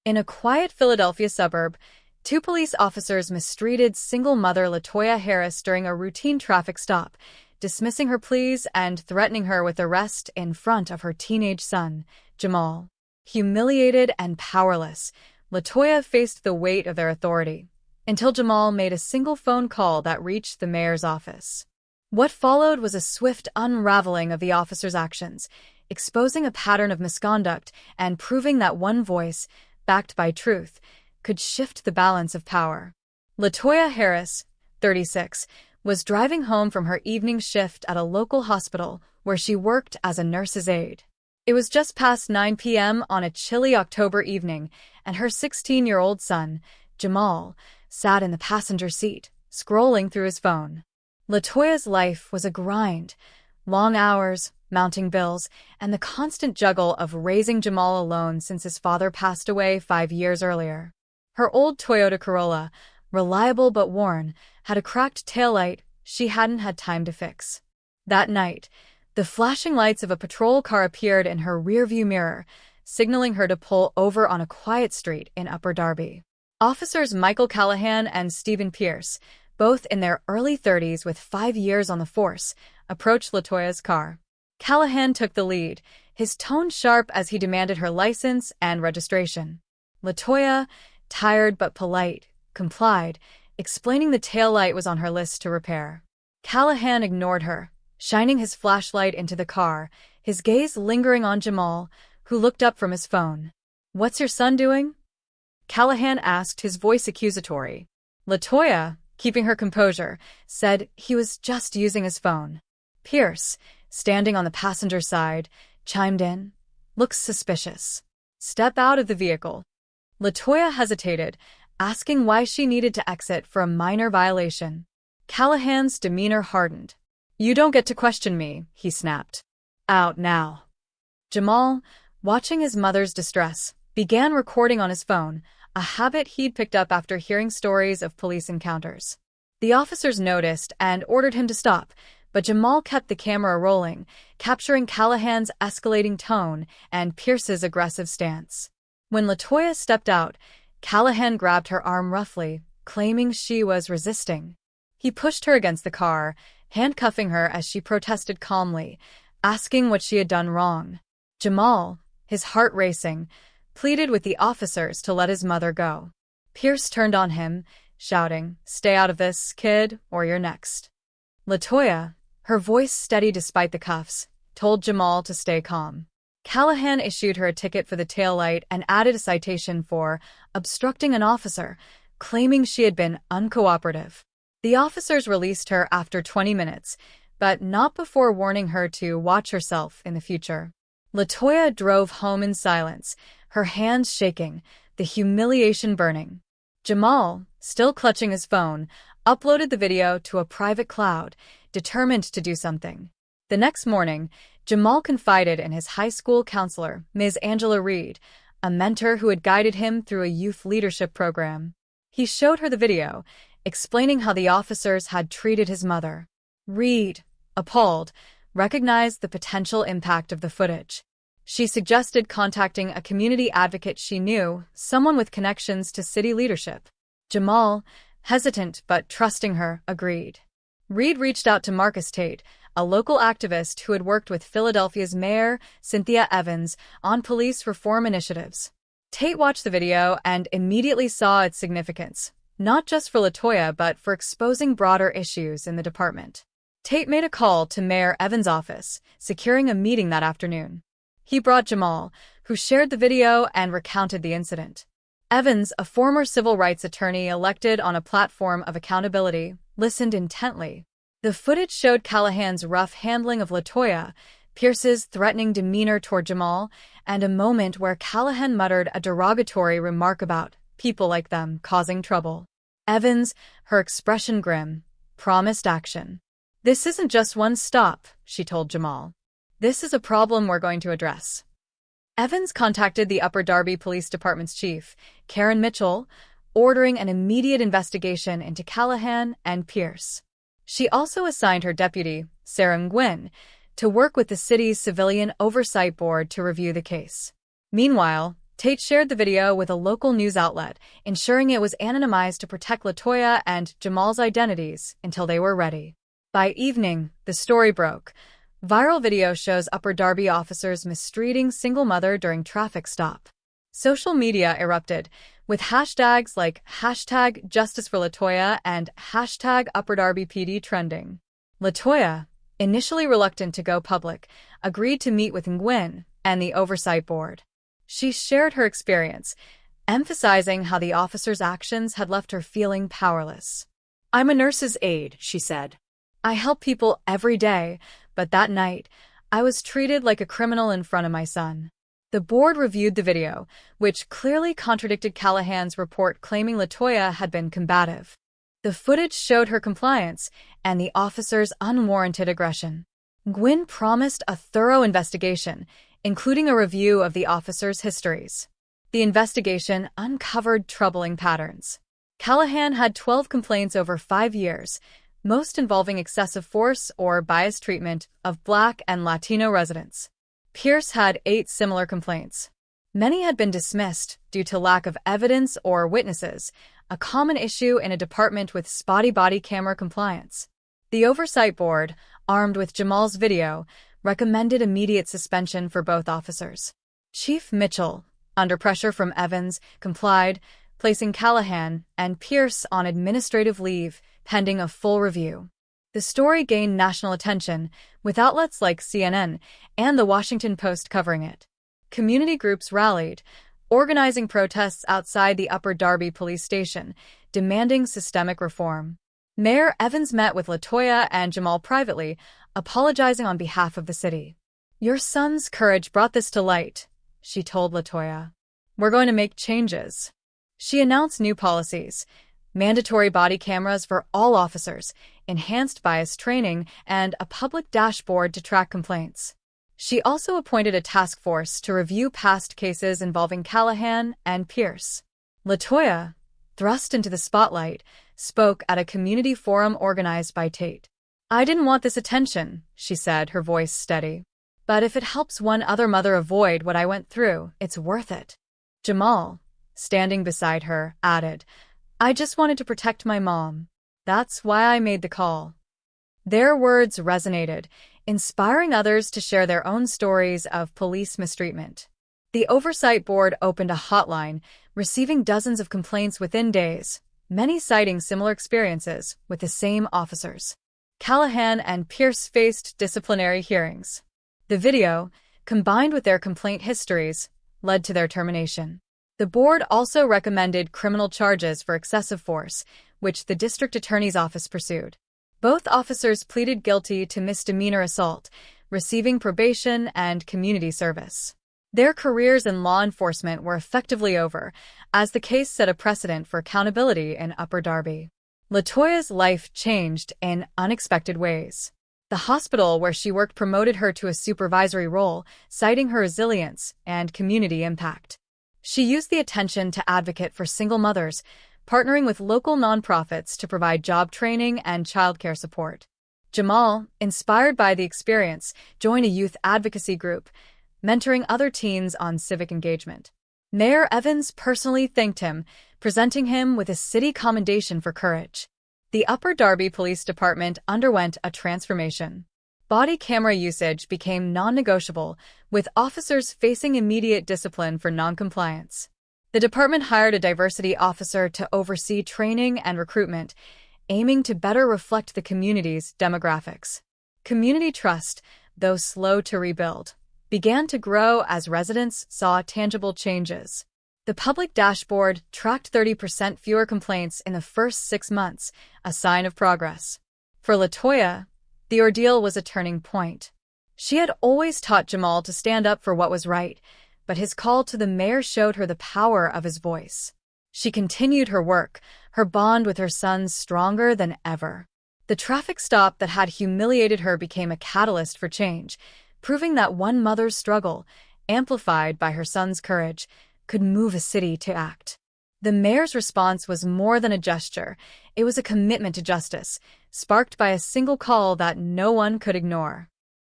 In a quiet Philadelphia suburb, two police officers mistreated single mother LaToya Harris during a routine traffic stop, dismissing her pleas and threatening her with arrest in front of her teenage son, Jamal. Humiliated and powerless, LaToya faced the weight of their authority, until Jamal made a single phone call that reached the mayor's office. What followed was a swift unraveling of the officer's actions, exposing a pattern of misconduct and proving that one voice, backed by truth, could shift the balance of power. LaToya Harris, 36, was driving home from her evening shift at a local hospital where she worked as a nurse's aide. It was just past 9 p.m. on a chilly October evening, and her 16-year-old son, Jamal, sat in the passenger seat, scrolling through his phone. LaToya's life was a grind: long hours, mounting bills, and the constant juggle of raising Jamal alone since his father passed away 5 years earlier. Her old Toyota Corolla, reliable but worn, had a cracked taillight she hadn't had time to fix. That night, the flashing lights of a patrol car appeared in her rearview mirror, signaling her to pull over on a quiet street in Upper Darby. Officers Michael Callahan and Stephen Pierce, both in their early 30s with 5 years on the force, approached LaToya's car. Callahan took the lead, his tone sharp as he demanded her license and registration. LaToya, tired but polite, complied, explaining the taillight was on her list to repair. Callahan ignored her, shining his flashlight into the car, his gaze lingering on Jamal, who looked up from his phone. "What's your son doing?" Callahan asked, his voice accusatory. LaToya, keeping her composure, said he was just using his phone. Pierce, standing on the passenger side, chimed in. "Looks suspicious. Step out of the vehicle." LaToya hesitated, asking why she needed to exit for a minor violation. Callahan's demeanor hardened. "You don't get to question me," he snapped. "Out now." Jamal, watching his mother's distress, began recording on his phone, a habit he'd picked up after hearing stories of police encounters. The officers noticed and ordered him to stop, but Jamal kept the camera rolling, capturing Callahan's escalating tone and Pierce's aggressive stance. When LaToya stepped out, Callahan grabbed her arm roughly, claiming she was resisting. He pushed her against the car, handcuffing her as she protested calmly, asking what she had done wrong. Jamal, his heart racing, pleaded with the officers to let his mother go. Pierce turned on him, shouting, "Stay out of this, kid, or you're next." LaToya, her voice steady despite the cuffs, told Jamal to stay calm. Callahan issued her a ticket for the taillight and added a citation for obstructing an officer, claiming she had been uncooperative. The officers released her after 20 minutes, but not before warning her to watch herself in the future. LaToya drove home in silence, her hands shaking, the humiliation burning. Jamal, still clutching his phone, uploaded the video to a private cloud, determined to do something. The next morning, Jamal confided in his high school counselor, Ms. Angela Reed, a mentor who had guided him through a youth leadership program. He showed her the video, explaining how the officers had treated his mother. Reed, appalled, recognized the potential impact of the footage. She suggested contacting a community advocate she knew, someone with connections to city leadership. Jamal, hesitant but trusting her, agreed. Reed reached out to Marcus Tate, a local activist who had worked with Philadelphia's Mayor, Cynthia Evans, on police reform initiatives. Tate watched the video and immediately saw its significance, not just for LaToya but for exposing broader issues in the department. Tate made a call to Mayor Evans' office, securing a meeting that afternoon. He brought Jamal, who shared the video and recounted the incident. Evans, a former civil rights attorney elected on a platform of accountability, listened intently. The footage showed Callahan's rough handling of LaToya, Pierce's threatening demeanor toward Jamal, and a moment where Callahan muttered a derogatory remark about people like them causing trouble. Evans, her expression grim, promised action. "This isn't just one stop," she told Jamal. "This is a problem we're going to address." Evans contacted the Upper Darby Police Department's chief, Karen Mitchell, ordering an immediate investigation into Callahan and Pierce. She also assigned her deputy, Sarah Nguyen, to work with the city's Civilian Oversight Board to review the case. Meanwhile, Tate shared the video with a local news outlet, ensuring it was anonymized to protect Latoya and Jamal's identities until they were ready. By evening, the story broke. Viral video shows Upper Darby officers mistreating single mother during traffic stop. Social media erupted, with hashtags like hashtag Justice for Latoya and hashtag Upper Darby PD trending. Latoya, initially reluctant to go public, agreed to meet with Nguyen and the oversight board. She shared her experience, emphasizing how the officers' actions had left her feeling powerless. "I'm a nurse's aide," she said. "I help people every day, but that night, I was treated like a criminal in front of my son." The board reviewed the video, which clearly contradicted Callahan's report claiming Latoya had been combative. The footage showed her compliance and the officer's unwarranted aggression. Nguyen promised a thorough investigation, including a review of the officers' histories. The investigation uncovered troubling patterns. Callahan had 12 complaints over 5 years, most involving excessive force or biased treatment of Black and Latino residents. Pierce had 8 similar complaints. Many had been dismissed due to lack of evidence or witnesses, a common issue in a department with spotty body camera compliance. The oversight board, armed with Jamal's video, recommended immediate suspension for both officers. Chief Mitchell, under pressure from Evans, complied, placing Callahan and Pierce on administrative leave pending a full review. The story gained national attention, with outlets like CNN and The Washington Post covering it. Community groups rallied, organizing protests outside the Upper Darby police station, demanding systemic reform. Mayor Evans met with Latoya and Jamal privately, apologizing on behalf of the city. "Your son's courage brought this to light," she told Latoya. "We're going to make changes." She announced new policies: mandatory body cameras for all officers, enhanced bias training, and a public dashboard to track complaints. She also appointed a task force to review past cases involving Callahan and Pierce. Latoya, thrust into the spotlight, spoke at a community forum organized by Tate. "I didn't want this attention," she said, her voice steady. "But if it helps one other mother avoid what I went through, it's worth it." Jamal, standing beside her, added, "I just wanted to protect my mom. That's why I made the call." Their words resonated, inspiring others to share their own stories of police mistreatment. The oversight board opened a hotline, receiving dozens of complaints within days, many citing similar experiences with the same officers. Callahan and Pierce faced disciplinary hearings. The video, combined with their complaint histories, led to their termination. The board also recommended criminal charges for excessive force, which the district attorney's office pursued. Both officers pleaded guilty to misdemeanor assault, receiving probation and community service. Their careers in law enforcement were effectively over, as the case set a precedent for accountability in Upper Darby. Latoya's life changed in unexpected ways. The hospital where she worked promoted her to a supervisory role, citing her resilience and community impact. She used the attention to advocate for single mothers, partnering with local nonprofits to provide job training and childcare support. Jamal, inspired by the experience, joined a youth advocacy group, mentoring other teens on civic engagement. Mayor Evans personally thanked him, presenting him with a city commendation for courage. The Upper Darby Police Department underwent a transformation. Body camera usage became non-negotiable, with officers facing immediate discipline for noncompliance. The department hired a diversity officer to oversee training and recruitment, aiming to better reflect the community's demographics. Community trust, though slow to rebuild, began to grow as residents saw tangible changes. The public dashboard tracked 30% fewer complaints in the first 6 months, a sign of progress. For Latoya, the ordeal was a turning point. She had always taught Jamal to stand up for what was right, but his call to the mayor showed her the power of his voice. She continued her work, her bond with her son stronger than ever. The traffic stop that had humiliated her became a catalyst for change, proving that one mother's struggle, amplified by her son's courage, could move a city to act. The mayor's response was more than a gesture. It was a commitment to justice, sparked by a single call that no one could ignore.